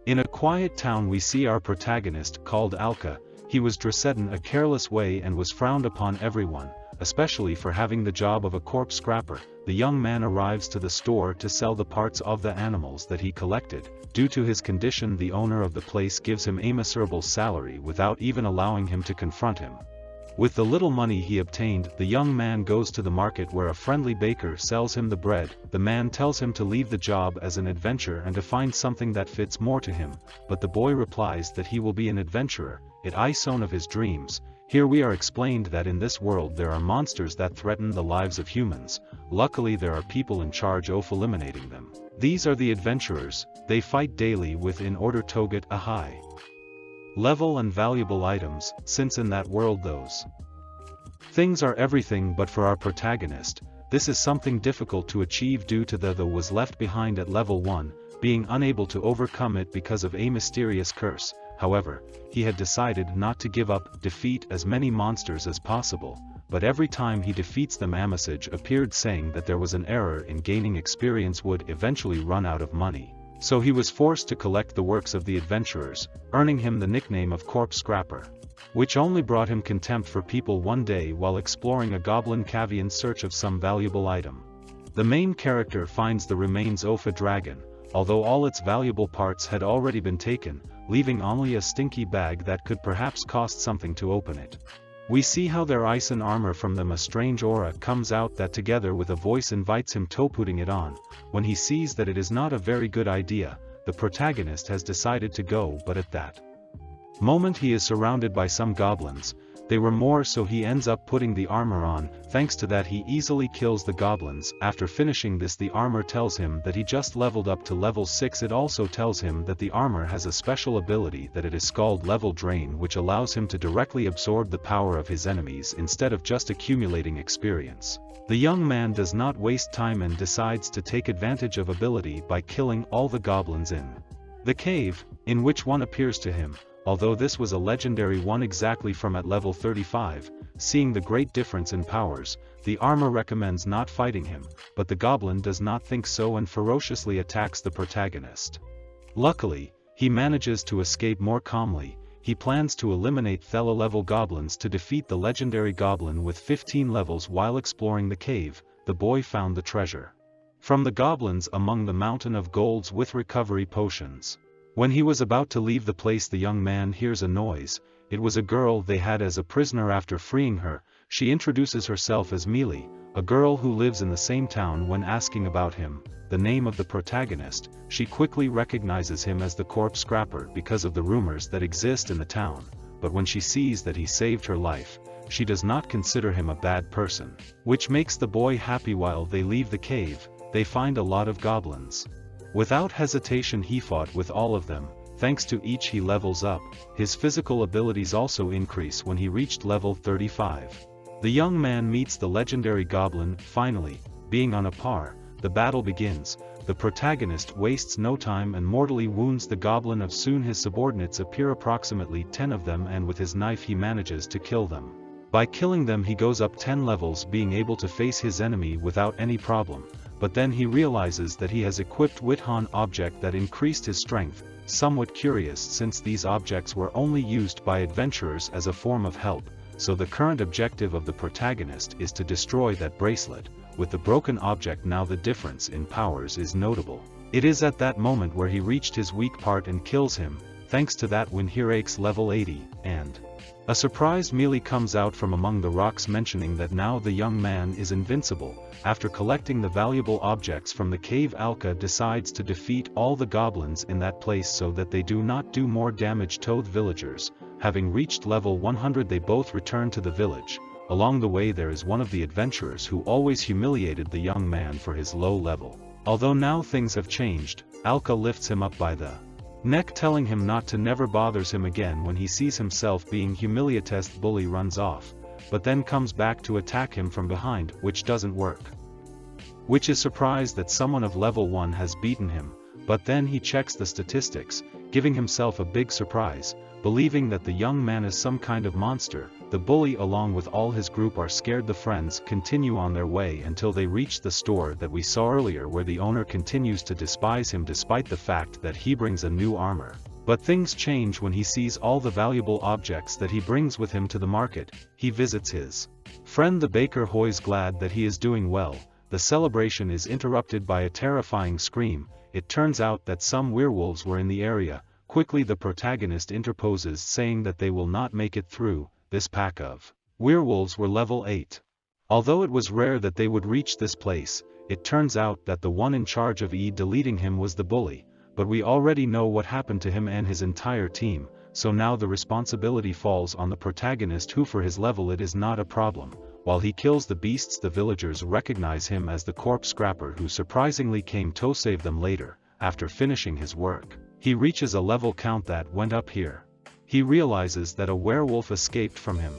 In a quiet town we see our protagonist, called Alca. He was dressed in a careless way and was frowned upon everyone, especially for having the job of a corpse scrapper. The young man arrives to the store to sell the parts of the animals that he collected. Due to his condition, the owner of the place gives him a miserable salary without even allowing him to confront him. With the little money he obtained, the young man goes to the market where a friendly baker sells him the bread. The man tells him to leave the job as an adventurer and to find something that fits more to him, but the boy replies that he will be an adventurer, it is one of his dreams. Here we are explained that in this world there are monsters that threaten the lives of humans. Luckily there are people in charge of eliminating them. These are the adventurers. They fight daily in order to get a high level and valuable items, since in that world those things are everything. But for our protagonist, this is something difficult to achieve due to the was left behind at level 1, being unable to overcome it because of a mysterious curse. However, he had decided not to give up, defeat as many monsters as possible, but every time he defeats them a message appeared saying that there was an error in gaining experience would eventually run out of money. So he was forced to collect the works of the adventurers, earning him the nickname of Corpse Scrapper, which only brought him contempt for people. One day while exploring a goblin cave in search of some valuable item, the main character finds the remains of a dragon, although all its valuable parts had already been taken, leaving only a stinky bag that could perhaps cost something to open it. We see how their ice and armor from them a strange aura comes out that together with a voice invites him to putting it on. When he sees that it is not a very good idea, the protagonist has decided to go, but at that moment he is surrounded by some goblins. They were more, so he ends up putting the armor on. Thanks to that he easily kills the goblins. After finishing this, the armor tells him that he just leveled up to level 6. It also tells him that the armor has a special ability that it is called level drain, which allows him to directly absorb the power of his enemies instead of just accumulating experience. The young man does not waste time and decides to take advantage of ability by killing all the goblins in the cave, in which one appears to him. Although this was a legendary one exactly from at level 35, seeing the great difference in powers, the armor recommends not fighting him, but the goblin does not think so and ferociously attacks the protagonist. Luckily, he manages to escape more calmly. He plans to eliminate fellow level goblins to defeat the legendary goblin with 15 levels. While exploring the cave, the boy found the treasure from the goblins among the mountain of golds with recovery potions. When he was about to leave the place, the young man hears a noise. It was a girl they had as a prisoner. After freeing her, she introduces herself as Mealy, a girl who lives in the same town. When asking about him, the name of the protagonist, she quickly recognizes him as the Corpse Scrapper because of the rumors that exist in the town. But when she sees that he saved her life, she does not consider him a bad person, which makes the boy happy. While they leave the cave, they find a lot of goblins. Without hesitation he fought with all of them. Thanks to each he levels up. His physical abilities also increase when he reached level 35. The young man meets the legendary goblin. Finally, being on a par, the battle begins. The protagonist wastes no time and mortally wounds the goblin. Soon his subordinates appear, approximately 10 of them, and with his knife he manages to kill them. By killing them he goes up 10 levels, being able to face his enemy without any problem. But then he realizes that he has equipped Withan object that increased his strength. Somewhat curious, since these objects were only used by adventurers as a form of help, so the current objective of the protagonist is to destroy that bracelet. With the broken object now, the difference in powers is notable. It is at that moment where he reached his weak part and kills him. Thanks to that win he reaches level 80, and a surprised Mealy comes out from among the rocks, mentioning that now the young man is invincible. After collecting the valuable objects from the cave, Alca decides to defeat all the goblins in that place so that they do not do more damage to the villagers. Having reached level 100, they both return to the village. Along the way there is one of the adventurers who always humiliated the young man for his low level. Although now things have changed, Alca lifts him up by the neck, telling him not to never bothers him again. When he sees himself being humiliated, the bully runs off, but then comes back to attack him from behind, which doesn't work. Which is surprised that someone of level 1 has beaten him. but then he checks the statistics, giving himself a big surprise, believing that the young man is some kind of monster. The bully along with all his group are scared. The friends continue on their way until they reach the store that we saw earlier, where the owner continues to despise him despite the fact that he brings a new armor. But things change when he sees all the valuable objects that he brings with him to the market. He visits his friend the baker, who is glad that he is doing well. The celebration is interrupted by a terrifying scream. It turns out that some werewolves were in the area. Quickly the protagonist interposes, saying that they will not make it through. This pack of werewolves were level 8. Although it was rare that they would reach this place, it turns out that the one in charge of deleting him was the bully, but we already know what happened to him and his entire team, so now the responsibility falls on the protagonist, who for his level it is not a problem. While he kills the beasts, the villagers recognize him as the corpse scrapper who surprisingly came to save them later. After finishing his work, he reaches a level count that went up here. He realizes that a werewolf escaped from him.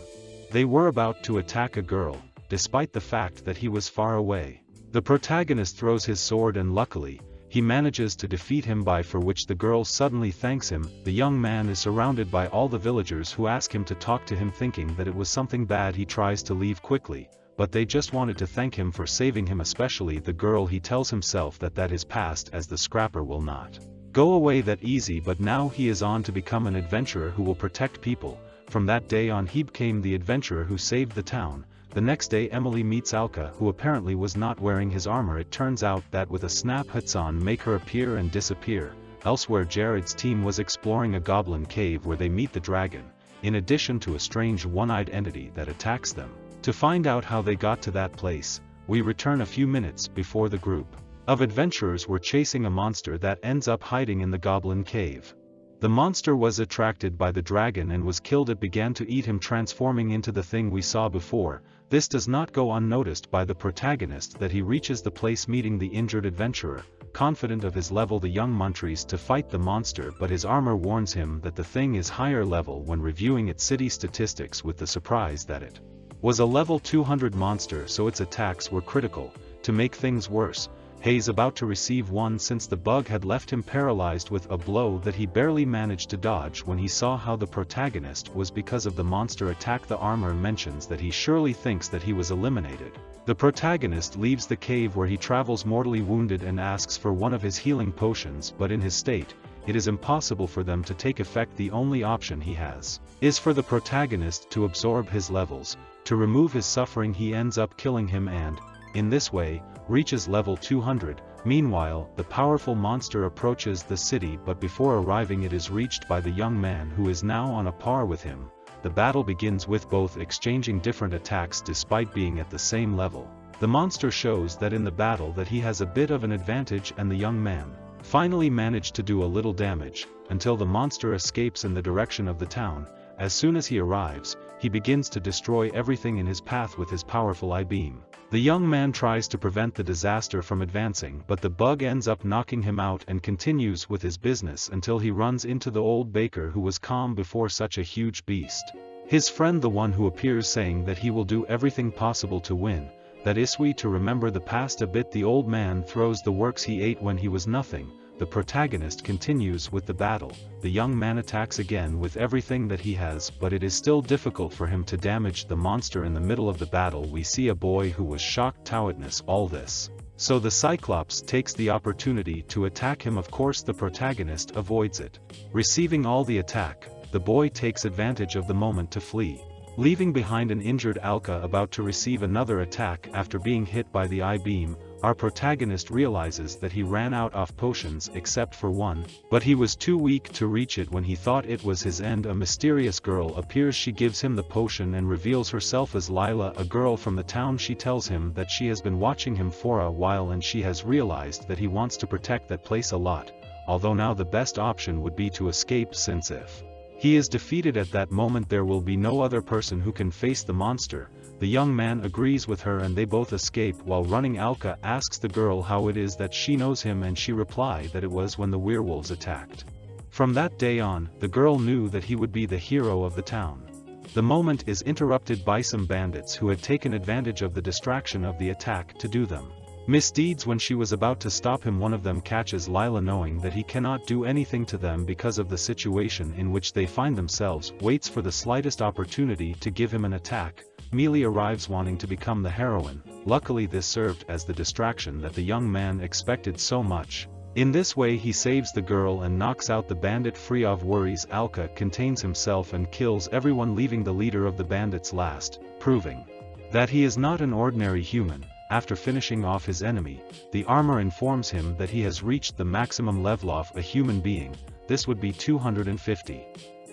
They were about to attack a girl, despite the fact that he was far away. The protagonist throws his sword and luckily, he manages to defeat him, for which the girl suddenly thanks him. The young man is surrounded by all the villagers who ask him to talk to him, thinking that it was something bad. He tries to leave quickly, but they just wanted to thank him for saving him, especially the girl. He tells himself that is past, as the scrapper will not go away that easy, but now he is on to become an adventurer who will protect people. From that day on he became the adventurer who saved the town. The next day Emily meets Alca, who apparently was not wearing his armor. It turns out that with a snap Hudson make her appear and disappear. Elsewhere Jared's team was exploring a goblin cave where they meet the dragon, in addition to a strange one-eyed entity that attacks them. To find out how they got to that place, we return a few minutes before the group of adventurers were chasing a monster that ends up hiding in the goblin cave. The monster was attracted by the dragon and was killed. It began to eat him, transforming into the thing we saw before. This does not go unnoticed by the protagonist that he reaches the place, meeting the injured adventurer. Confident of his level, the young man tries to fight the monster, but his armor warns him that the thing is higher level. When reviewing its city statistics, with the surprise that it was a level 200 monster, so its attacks were critical. To make things worse, Hayes about to receive one, since the bug had left him paralyzed with a blow that he barely managed to dodge. When he saw how the protagonist was because of the monster attack, the armor mentions that he surely thinks that he was eliminated. The protagonist leaves the cave where he travels mortally wounded and asks for one of his healing potions, but in his state, it is impossible for them to take effect. The only option he has is for the protagonist to absorb his levels. To remove his suffering, he ends up killing him and, in this way, reaches level 200. Meanwhile, the powerful monster approaches the city, but before arriving it is reached by the young man, who is now on a par with him. The battle begins with both exchanging different attacks despite being at the same level. The monster shows that in the battle that he has a bit of an advantage, and the young man finally managed to do a little damage, until the monster escapes in the direction of the town. As soon as he arrives, he begins to destroy everything in his path with his powerful I-beam. The young man tries to prevent the disaster from advancing, but the bug ends up knocking him out and continues with his business until he runs into the old baker, who was calm before such a huge beast. His friend, the one who appears, saying that he will do everything possible to win, that is we to remember the past a bit. The old man throws the works he ate when he was nothing. The protagonist continues with the battle. The young man attacks again with everything that he has, but it is still difficult for him to damage the monster. In the middle of the battle we see a boy who was shocked to witness all this, so the cyclops takes the opportunity to attack him. Of course the protagonist avoids it. Receiving all the attack, the boy takes advantage of the moment to flee, leaving behind an injured Alca about to receive another attack after being hit by the I-beam. Our protagonist realizes that he ran out of potions except for one, but he was too weak to reach it. When he thought it was his end, a mysterious girl appears. She gives him the potion and reveals herself as Lila, a girl from the town. She tells him that she has been watching him for a while and she has realized that he wants to protect that place a lot, although now the best option would be to escape, since if he is defeated at that moment there will be no other person who can face the monster. The young man agrees with her and they both escape. While running, Alca asks the girl how it is that she knows him, and she replied that it was when the werewolves attacked. From that day on, the girl knew that he would be the hero of the town. The moment is interrupted by some bandits who had taken advantage of the distraction of the attack to do them misdeeds. When she was about to stop him, one of them catches Lila, knowing that he cannot do anything to them because of the situation in which they find themselves, waits for the slightest opportunity to give him an attack. Mealy arrives wanting to become the heroine. Luckily this served as the distraction that the young man expected so much. In this way he saves the girl and knocks out the bandit free of worries. Alca contains himself and kills everyone, leaving the leader of the bandits last, proving that he is not an ordinary human. After finishing off his enemy, the armor informs him that he has reached the maximum level of a human being. This would be 250.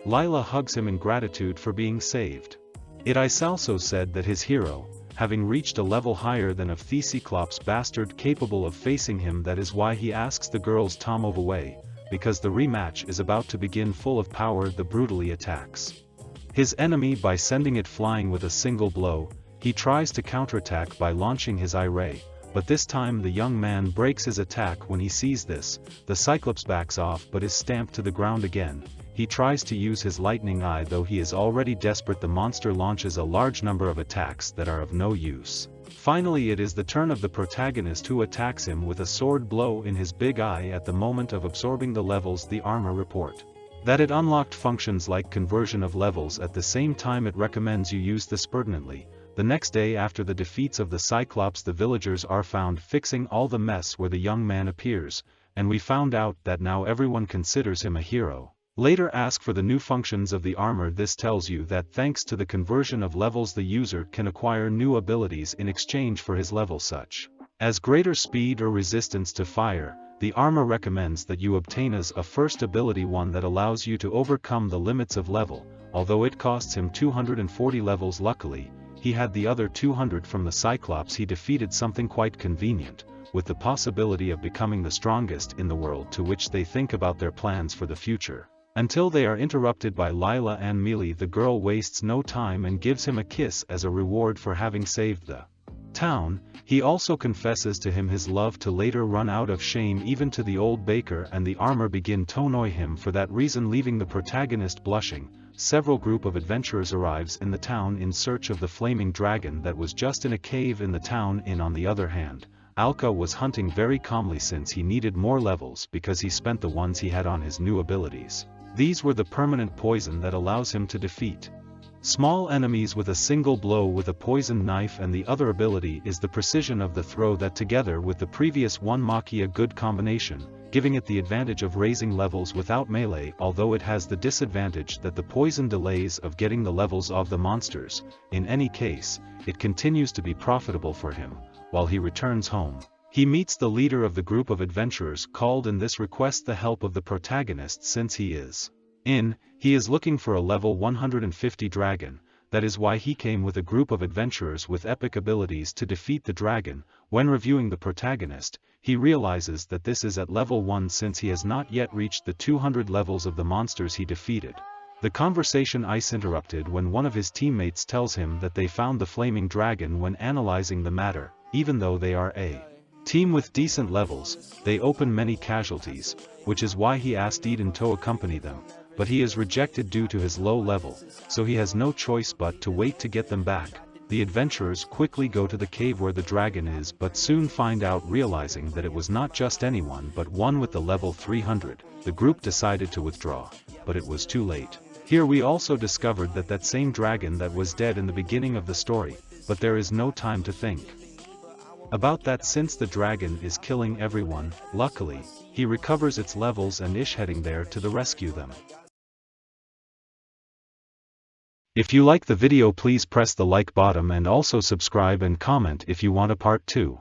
Lila hugs him in gratitude for being saved. It is also said that his hero, having reached a level higher than of the cyclops bastard capable of facing him, that is why he asks the girl's Tom away, because the rematch is about to begin. Full of power, the brutally attacks his enemy by sending it flying with a single blow. He tries to counterattack by launching his eye-ray, but this time the young man breaks his attack. When he sees this, the cyclops backs off but is stamped to the ground again. He tries to use his lightning eye, though he is already desperate. The monster launches a large number of attacks that are of no use. Finally it is the turn of the protagonist, who attacks him with a sword blow in his big eye. At the moment of absorbing the levels, the armor report that it unlocked functions like conversion of levels. At the same time it recommends you use this pertinently. The next day after the defeats of the Cyclops, the villagers are found fixing all the mess where the young man appears, and we found out that now everyone considers him a hero. Later ask for the new functions of the armor. This tells you that thanks to the conversion of levels the user can acquire new abilities in exchange for his level, such as greater speed or resistance to fire. The armor recommends that you obtain as a first ability one that allows you to overcome the limits of level, although it costs him 240 levels. Luckily, he had the other 200 from the Cyclops he defeated, something quite convenient, with the possibility of becoming the strongest in the world, to which they think about their plans for the future. Until they are interrupted by Lila and Mealy. The girl wastes no time and gives him a kiss as a reward for having saved the town. He also confesses to him his love, to later run out of shame even to the old baker, and the armor begin to annoy him for that reason, leaving the protagonist blushing. Several group of adventurers arrives in the town in search of the flaming dragon that was just in a cave in the town. On the other hand, Alca was hunting very calmly since he needed more levels because he spent the ones he had on his new abilities. These were the permanent poison that allows him to defeat small enemies with a single blow with a poisoned knife, and the other ability is the precision of the throw, that together with the previous one make a good combination, giving it the advantage of raising levels without melee, although it has the disadvantage that the poison delays of getting the levels of the monsters. In any case, it continues to be profitable for him. While he returns home, he meets the leader of the group of adventurers called, and this requests the help of the protagonist since he is looking for a level 150 dragon. That is why he came with a group of adventurers with epic abilities to defeat the dragon. When reviewing the protagonist, he realizes that this is at level 1 since he has not yet reached the 200 levels of the monsters he defeated. The conversation is interrupted when one of his teammates tells him that they found the flaming dragon. When analyzing the matter, even though they are a team with decent levels, they open many casualties, which is why he asked Eden to accompany them, but he is rejected due to his low level, so he has no choice but to wait to get them back. The adventurers quickly go to the cave where the dragon is, but soon find out, realizing that it was not just anyone but one with the level 300. The group decided to withdraw, but it was too late. Here we also discovered that same dragon that was dead in the beginning of the story, but there is no time to think about that since the dragon is killing everyone. Luckily, he recovers its levels and is heading there to rescue them. If you like the video, please press the like button and also subscribe and comment if you want a part 2.